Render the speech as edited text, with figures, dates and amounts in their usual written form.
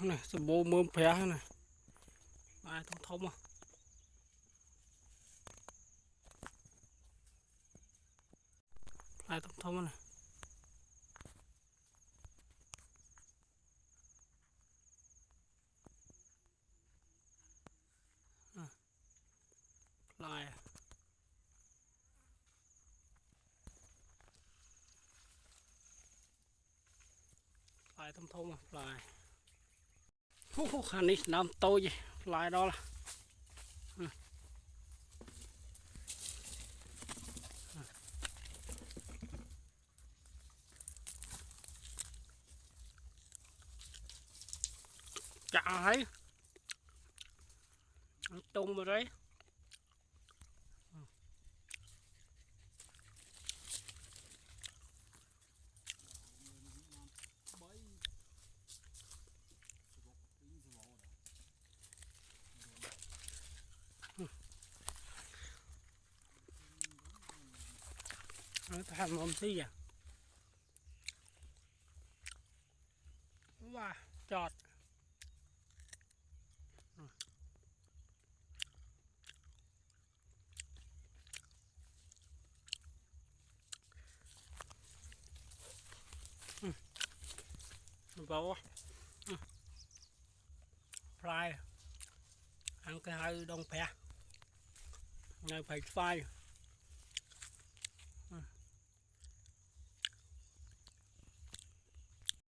này sầm bô mơm phé này ai thông thông à ai thông thông này lại lại thông thông à lại khả năng làm tôi gì lại đó là chả thấy tung vào đấy nó thành mồm xí à wow chọt vào fly ăn cái hai đông phe này phải fly